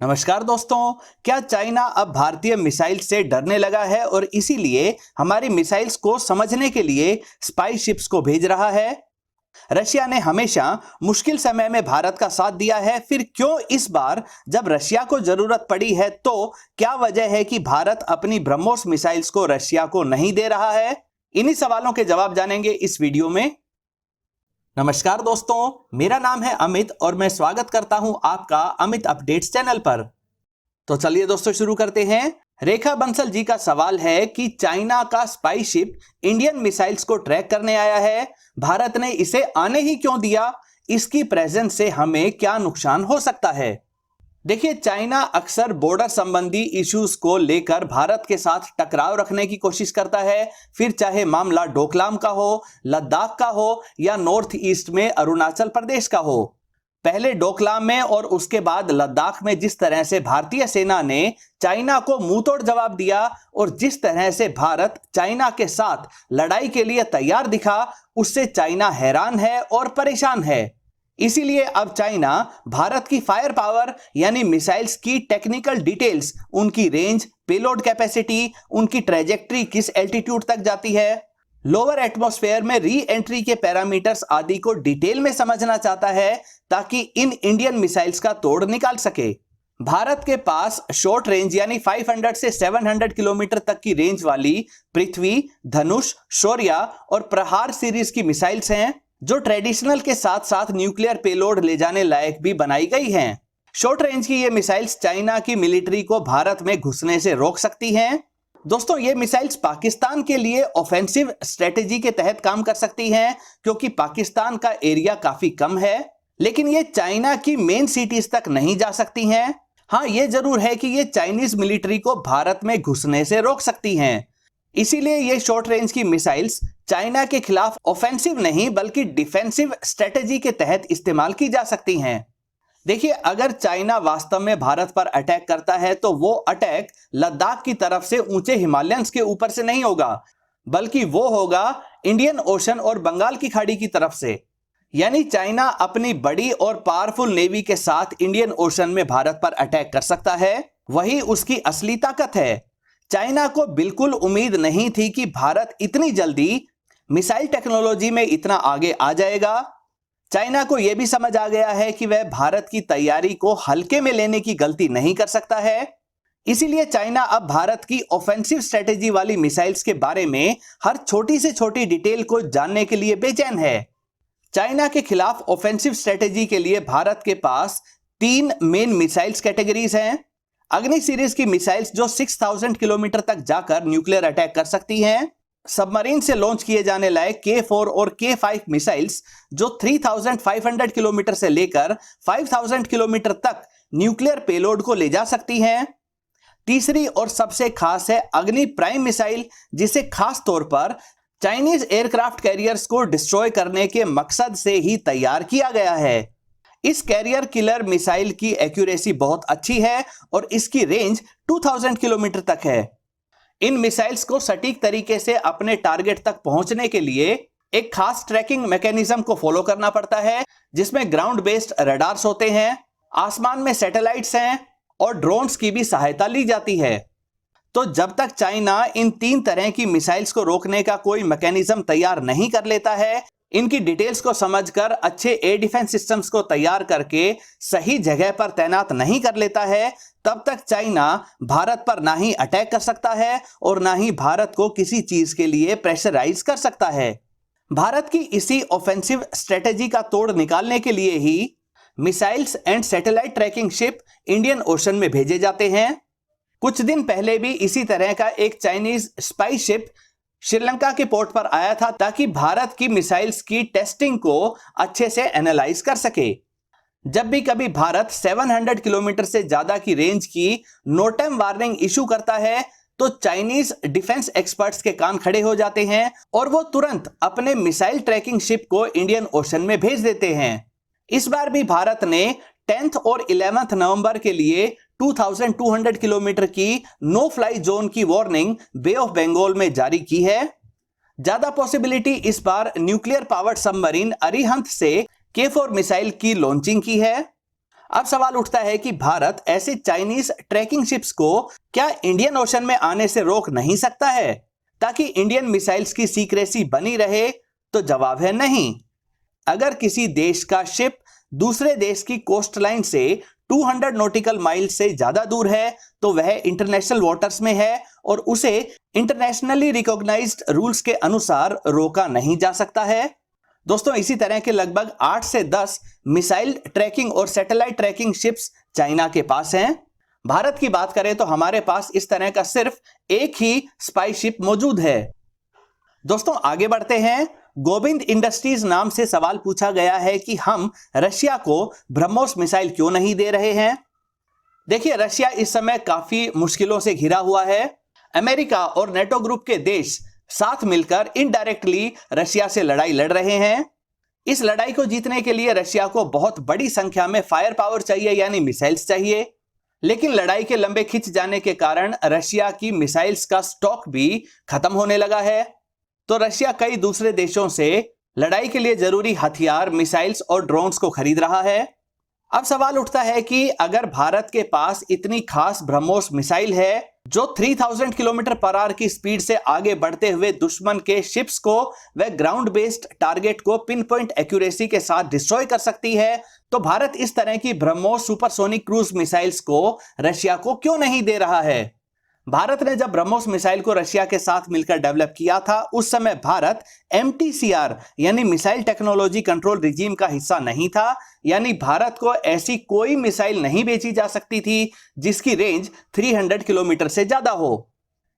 नमस्कार दोस्तों, क्या चाइना अब भारतीय मिसाइल से डरने लगा है और इसीलिए हमारी मिसाइल्स को समझने के लिए स्पाई शिप्स को भेज रहा है? रशिया ने हमेशा मुश्किल समय में भारत का साथ दिया है, फिर क्यों इस बार जब रशिया को जरूरत पड़ी है तो क्या वजह है कि भारत अपनी ब्रह्मोस मिसाइल्स को रशिया को नहीं दे रहा है? इन्हीं सवालों के जवाब जानेंगे इस वीडियो में। नमस्कार दोस्तों, मेरा नाम है अमित और मैं स्वागत करता हूं आपका अमित अपडेट्स चैनल पर। तो चलिए दोस्तों शुरू करते हैं। रेखा बंसल जी का सवाल है कि चाइना का स्पाई शिप इंडियन मिसाइल्स को ट्रैक करने आया है, भारत ने इसे आने ही क्यों दिया? इसकी प्रेजेंस से हमें क्या नुकसान हो सकता है? देखिए, चाइना अक्सर बॉर्डर संबंधी इश्यूज को लेकर भारत के साथ टकराव रखने की कोशिश करता है, फिर चाहे मामला डोकलाम का हो, लद्दाख का हो या नॉर्थ ईस्ट में अरुणाचल प्रदेश का हो। पहले डोकलाम में और उसके बाद लद्दाख में जिस तरह से भारतीय सेना ने चाइना को मुंहतोड़ जवाब दिया और जिस तरह से भारत चाइना के साथ लड़ाई के लिए तैयार दिखा, उससे चाइना हैरान है और परेशान है। इसीलिए अब चाइना भारत की फायर पावर यानी मिसाइल्स की टेक्निकल डिटेल्स, उनकी रेंज, पेलोड कैपेसिटी, उनकी ट्रेजेक्ट्री किस एल्टीट्यूड तक जाती है, लोअर एटमॉस्फेयर में री एंट्री के पैरामीटर्स आदि को डिटेल में समझना चाहता है ताकि इन इंडियन मिसाइल्स का तोड़ निकाल सके। भारत के पास शॉर्ट रेंज यानी 500 से 700 किलोमीटर तक की रेंज वाली पृथ्वी, धनुष, शौर्य और प्रहार सीरीज की मिसाइल्स हैं जो ट्रेडिशनल के साथ साथ न्यूक्लियर पेलोड ले जाने लायक भी बनाई गई हैं। शॉर्ट रेंज की ये मिसाइल्स चाइना की मिलिट्री को भारत में घुसने से रोक सकती हैं। दोस्तों, ये मिसाइल्स पाकिस्तान के लिए ऑफेंसिव स्ट्रेटेजी के तहत काम कर सकती हैं क्योंकि पाकिस्तान का एरिया काफी कम है, लेकिन ये चाइना की मेन सिटीज तक नहीं जा सकती हैं। हाँ, ये जरूर है कि ये चाइनीज मिलिट्री को भारत में घुसने से रोक सकती हैं। इसीलिए ये शॉर्ट रेंज की मिसाइल्स चाइना के खिलाफ ऑफेंसिव नहीं बल्कि डिफेंसिव स्ट्रेटेजी के तहत इस्तेमाल की जा सकती हैं। देखिए, अगर चाइना वास्तव में भारत पर अटैक करता है तो वो अटैक लद्दाख की तरफ से ऊंचे हिमालयंस के ऊपर से नहीं होगा, बल्कि वो होगा इंडियन ओशन और बंगाल की खाड़ी की तरफ से। यानी चाइना अपनी बड़ी और पावरफुल नेवी के साथ इंडियन ओशन में भारत पर अटैक कर सकता है, वही उसकी असली ताकत है। चाइना को बिल्कुल उम्मीद नहीं थी कि भारत इतनी जल्दी मिसाइल टेक्नोलॉजी में इतना आगे आ जाएगा। चाइना को यह भी समझ आ गया है कि वह भारत की तैयारी को हल्के में लेने की गलती नहीं कर सकता है। इसीलिए चाइना अब भारत की ऑफेंसिव स्ट्रेटेजी वाली मिसाइल्स के बारे में हर छोटी से छोटी डिटेल को जानने के लिए बेचैन है। चाइना के खिलाफ ऑफेंसिव स्ट्रेटेजी के लिए भारत के पास 3 मेन मिसाइल्स कैटेगरीज हैं। अग्नि सीरीज की मिसाइल्स जो 6000 किलोमीटर तक जाकर न्यूक्लियर अटैक कर सकती हैं। सबमरीन से लॉन्च किए जाने लायक K4 और K5 मिसाइल्स जो 3500 किलोमीटर से लेकर 5000 किलोमीटर तक न्यूक्लियर पेलोड को ले जा सकती हैं। तीसरी और सबसे खास है अग्नि प्राइम मिसाइल, जिसे खास तौर पर चाइनीज एयरक्राफ्ट कैरियर्स को डिस्ट्रॉय करने के मकसद से ही तैयार किया गया है। इस कैरियर किलर मिसाइल की एक्यूरेसी बहुत अच्छी है और इसकी रेंज 2000 किलोमीटर तक है। इन मिसाइल्स को सटीक तरीके से अपने टारगेट तक पहुंचने के लिए एक खास ट्रैकिंग मैकेनिज्म को फॉलो करना पड़ता है, जिसमें ग्राउंड बेस्ड रडार्स होते हैं, आसमान में सैटेलाइट्स हैं और ड्रोन्स की भी सहायता ली जाती है। तो जब तक चाइना इन 3 तरह की मिसाइल्स को रोकने का कोई मैकेनिज्म तैयार नहीं कर लेता है, इनकी डिटेल्स को समझकर अच्छे एयर डिफेंस सिस्टम्स को तैयार करके सही जगह पर तैनात नहीं कर लेता है, तब तक चाइना भारत पर ना ही अटैक कर सकता है और ना ही भारत को किसी चीज के लिए प्रेशराइज कर सकता है। भारत की इसी ऑफेंसिव स्ट्रेटेजी का तोड़ निकालने के लिए ही missiles and satellite tracking ship Indian Ocean में भेजे जाते हैं। कुछ दिन पहले भी इसी तरह का एक चाइनीज स्पाई शिप श्रीलंका के पोर्ट पर आया था ताकि भारत की मिसाइल्स की टेस्टिंग को अच्छे से एनालाइज कर सके। जब भी कभी भारत 700 किलोमीटर से ज्यादा की रेंज की नो टाइम वार्निंग इशू करता है तो चाइनीज डिफेंस एक्सपर्ट्स के कान खड़े हो जाते हैं और वो तुरंत अपने मिसाइल ट्रैकिंग शिप को इंडियन ओशन में भेज देते हैं। इस बार भी भारत ने 10th और 11th नवंबर के लिए 2200 किलोमीटर की नो फ्लाई जोन की वार्निंग बे ऑफ बंगाल में जारी की है। ज्यादा पॉसिबिलिटी इस बार न्यूक्लियर पावर्ड सबमरीन अरिहंत से K4 मिसाइल की लॉन्चिंग की है। अब सवाल उठता है कि भारत ऐसे चाइनीज ट्रैकिंग शिप्स को क्या इंडियन ओशन में आने से रोक नहीं सकता है ताकि इंडियन मिसाइल्स की सीक्रेसी बनी रहे? तो जवाब है नहीं। अगर किसी देश का शिप दूसरे देश की कोस्ट लाइन से 200 नॉटिकल माइल से ज्यादा दूर है तो वह इंटरनेशनल वाटर्स में है और उसे इंटरनेशनली रिकॉग्नाइज्ड रूल्स के अनुसार रोका नहीं जा सकता है। दोस्तों, इसी तरह के लगभग 8 से 10 मिसाइल ट्रैकिंग और सैटेलाइट ट्रैकिंग शिप्स चाइना के पास हैं। भारत की बात करें तो हमारे पास इस तरह का सिर्फ एक ही स्पाई शिप मौजूद है। दोस्तों, आगे बढ़ते हैं। गोविंद इंडस्ट्रीज नाम से सवाल पूछा गया है कि हम रशिया को ब्रह्मोस मिसाइल क्यों नहीं दे रहे हैं। देखिए, रशिया इस समय काफी मुश्किलों से घिरा हुआ है। अमेरिका और नेटो ग्रुप के देश साथ मिलकर इनडायरेक्टली रशिया से लड़ाई लड़ रहे हैं। इस लड़ाई को जीतने के लिए रशिया को बहुत बड़ी संख्या में फायर पावर चाहिए, यानी मिसाइल्स चाहिए। लेकिन लड़ाई के लंबे खिंच जाने के कारण रशिया की मिसाइल्स का स्टॉक भी खत्म होने लगा है। तो रशिया कई दूसरे देशों से लड़ाई के लिए जरूरी हथियार, मिसाइल्स और ड्रोन्स को खरीद रहा है। अब सवाल उठता है कि अगर भारत के पास इतनी खास ब्रह्मोस मिसाइल है जो 3000 किलोमीटर पर आवर की स्पीड से आगे बढ़ते हुए दुश्मन के शिप्स को व ग्राउंड बेस्ड टारगेट को पिन पॉइंट एक्यूरेसी के साथ डिस्ट्रॉय कर सकती है, तो भारत इस तरह की ब्रह्मोस सुपरसोनिक क्रूज मिसाइल्स को रशिया को क्यों नहीं दे रहा है? भारत ने जब ब्रह्मोस मिसाइल को रशिया के साथ मिलकर डेवलप किया था, उस समय भारत MTCR यानी मिसाइल टेक्नोलॉजी कंट्रोल रिजीम का हिस्सा नहीं था, यानी भारत को ऐसी कोई मिसाइल नहीं बेची जा सकती थी जिसकी रेंज 300 किलोमीटर से ज्यादा हो।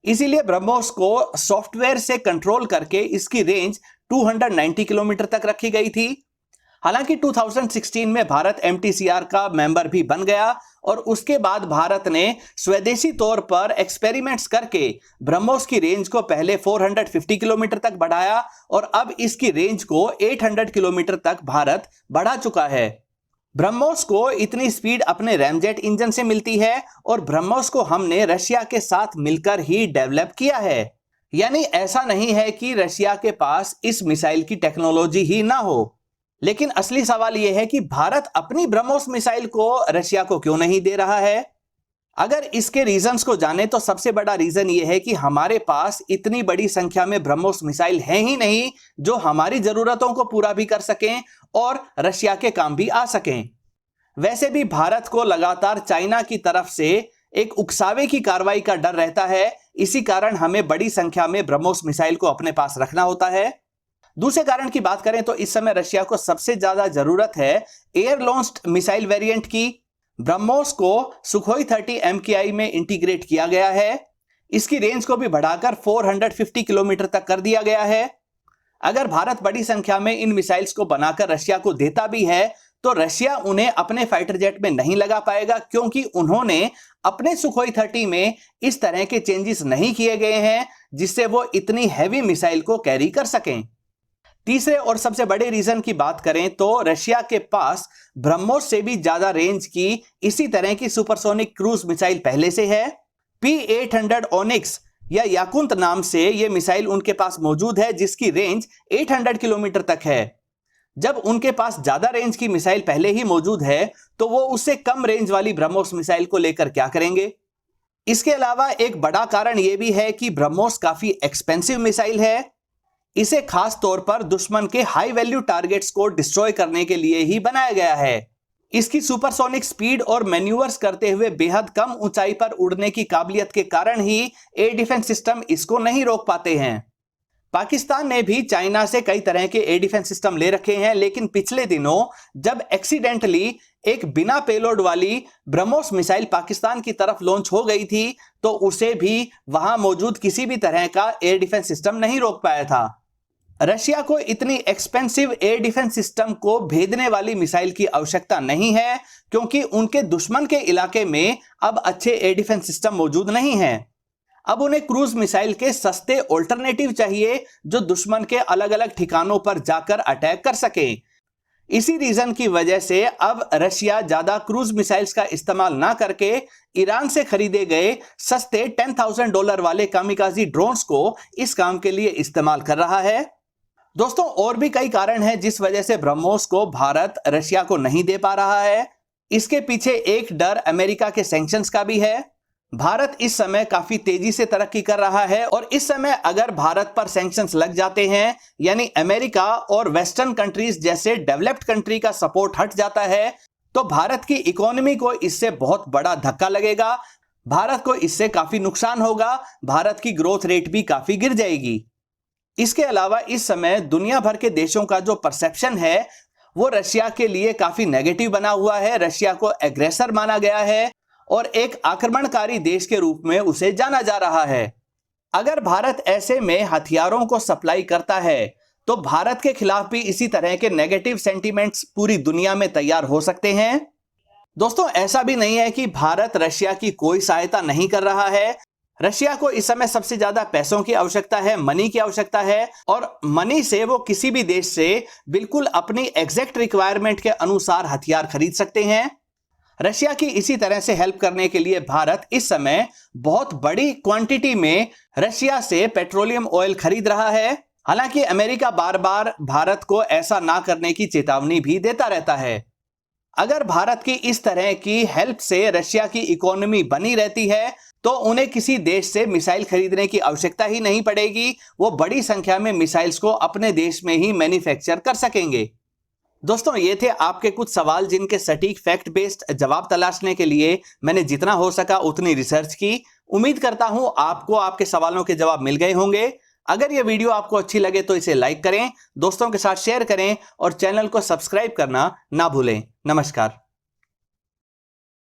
इसीलिए ब्रह्मोस को सॉफ्टवेयर से कंट्रोल करके इसकी रेंज 290 किलोमीटर तक रखी गई थी। हालांकि 2016 में भारत MTCR का मेंबर भी बन गया और उसके बाद भारत ने स्वदेशी तौर पर एक्सपेरिमेंट्स करके ब्रह्मोस की रेंज को पहले 450 किलोमीटर तक बढ़ाया और अब इसकी रेंज को 800 किलोमीटर तक भारत बढ़ा चुका है। ब्रह्मोस को इतनी स्पीड अपने रैमजेट इंजन से मिलती है और ब्रह्मोस को हमने रशिया के साथ मिलकर ही डेवलप किया है। यानी ऐसा नहीं है कि रशिया के पास इस मिसाइल की टेक्नोलॉजी ही ना हो। लेकिन असली सवाल यह है कि भारत अपनी ब्रह्मोस मिसाइल को रशिया को क्यों नहीं दे रहा है? अगर इसके रीजंस को जाने तो सबसे बड़ा रीजन यह है कि हमारे पास इतनी बड़ी संख्या में ब्रह्मोस मिसाइल है ही नहीं जो हमारी जरूरतों को पूरा भी कर सकें और रशिया के काम भी आ सकें। वैसे भी भारत को लगातार चाइना की तरफ से एक उकसावे की कार्रवाई का डर रहता है, इसी कारण हमें बड़ी संख्या में ब्रह्मोस मिसाइल को अपने पास रखना होता है। दूसरे कारण की बात करें तो इस समय रशिया को सबसे ज्यादा जरूरत है एयर लॉन्च्ड मिसाइल वेरिएंट की। ब्रह्मोस को सुखोई 30 MKI में इंटीग्रेट किया गया है। इसकी रेंज को भी बढ़ाकर 450 किलोमीटर तक कर दिया गया है। अगर भारत बड़ी संख्या में इन मिसाइल्स को बनाकर रशिया को देता भी है तो रशिया उन्हें अपने फाइटर जेट में नहीं लगा पाएगा, क्योंकि उन्होंने अपने सुखोई 30 में इस तरह के चेंजेस नहीं किए गए हैं जिससे वो इतनी हैवी मिसाइल को कैरी कर सकें। तीसरे और सबसे बड़े रीजन की बात करें तो रशिया के पास ब्रह्मोस से भी ज्यादा रेंज की इसी तरह की सुपरसोनिक क्रूज मिसाइल पहले से है। P-800 ओनिक्स या याकुंत नाम से यह मिसाइल उनके पास मौजूद है जिसकी रेंज 800 किलोमीटर तक है। जब उनके पास ज्यादा रेंज की मिसाइल पहले ही मौजूद है तो वो उससे कम रेंज वाली ब्रह्मोस मिसाइल को लेकर क्या करेंगे? इसके अलावा एक बड़ा कारण यह भी है कि ब्रह्मोस काफी एक्सपेंसिव मिसाइल है। इसे खास तौर पर दुश्मन के हाई वैल्यू टारगेट्स को डिस्ट्रॉय करने के लिए ही बनाया गया है। इसकी सुपरसोनिक स्पीड और मैन्यूवर्स करते हुए बेहद कम ऊंचाई पर उड़ने की काबिलियत के कारण ही एयर डिफेंस सिस्टम इसको नहीं रोक पाते हैं। पाकिस्तान ने भी चाइना से कई तरह के एयर डिफेंस सिस्टम ले रखे हैं, लेकिन पिछले दिनों जब एक्सीडेंटली एक बिना पेलोड वाली ब्रह्मोस मिसाइल पाकिस्तान की तरफ लॉन्च हो गई थी तो उसे भी वहां मौजूद किसी भी तरह का एयर डिफेंस सिस्टम नहीं रोक पाया था। रशिया को इतनी एक्सपेंसिव एयर डिफेंस सिस्टम को भेदने वाली मिसाइल की आवश्यकता नहीं है, क्योंकि उनके दुश्मन के इलाके में अब अच्छे एयर डिफेंस सिस्टम मौजूद नहीं हैं। अब उन्हें क्रूज मिसाइल के सस्ते ऑल्टरनेटिव चाहिए जो दुश्मन के अलग अलग ठिकानों पर जाकर अटैक कर सके। इसी रीजन की वजह से अब रशिया ज्यादा क्रूज मिसाइल्स का इस्तेमाल ना करके ईरान से खरीदे गए सस्ते $10,000 वाले कामिकाजी ड्रोन्स को इस काम के लिए इस्तेमाल कर रहा है। दोस्तों, और भी कई कारण हैं जिस वजह से ब्रह्मोस को भारत रशिया को नहीं दे पा रहा है। इसके पीछे एक डर अमेरिका के सैंक्शंस का भी है। भारत इस समय काफी तेजी से तरक्की कर रहा है और इस समय अगर भारत पर सैंक्शंस लग जाते हैं, यानी अमेरिका और वेस्टर्न कंट्रीज जैसे डेवलप्ड कंट्री का सपोर्ट हट जाता है, तो भारत की इकोनॉमी को इससे बहुत बड़ा धक्का लगेगा। भारत को इससे काफी नुकसान होगा, भारत की ग्रोथ रेट भी काफी गिर जाएगी। इसके अलावा इस समय दुनिया भर के देशों का जो परसेप्शन है वो रशिया के लिए काफी नेगेटिव बना हुआ है। रशिया को एग्रेसर माना गया है और एक आक्रमणकारी देश के रूप में उसे जाना जा रहा है। अगर भारत ऐसे में हथियारों को सप्लाई करता है तो भारत के खिलाफ भी इसी तरह के नेगेटिव सेंटीमेंट्स पूरी दुनिया में तैयार हो सकते हैं। दोस्तों, ऐसा भी नहीं है कि भारत रशिया की कोई सहायता नहीं कर रहा है। रशिया को इस समय सबसे ज्यादा पैसों की आवश्यकता है, मनी की आवश्यकता है, और मनी से वो किसी भी देश से बिल्कुल अपनी एग्जैक्ट रिक्वायरमेंट के अनुसार हथियार खरीद सकते हैं। रशिया की इसी तरह से हेल्प करने के लिए भारत इस समय बहुत बड़ी क्वांटिटी में रशिया से पेट्रोलियम ऑयल खरीद रहा है। हालांकि अमेरिका बार बार भारत को ऐसा ना करने की चेतावनी भी देता रहता है। अगर भारत की इस तरह की हेल्प से रशिया की इकोनॉमी बनी रहती है तो उन्हें किसी देश से मिसाइल खरीदने की आवश्यकता ही नहीं पड़ेगी। वो बड़ी संख्या में मिसाइल्स को अपने देश में ही मैन्युफैक्चर कर सकेंगे। दोस्तों, ये थे आपके कुछ सवाल जिनके सटीक फैक्ट बेस्ड जवाब तलाशने के लिए मैंने जितना हो सका उतनी रिसर्च की। उम्मीद करता हूं आपको आपके सवालों के जवाब मिल गए होंगे। अगर यह वीडियो आपको अच्छी लगे तो इसे लाइक करें, दोस्तों के साथ शेयर करें और चैनल को सब्सक्राइब करना ना भूलें। नमस्कार।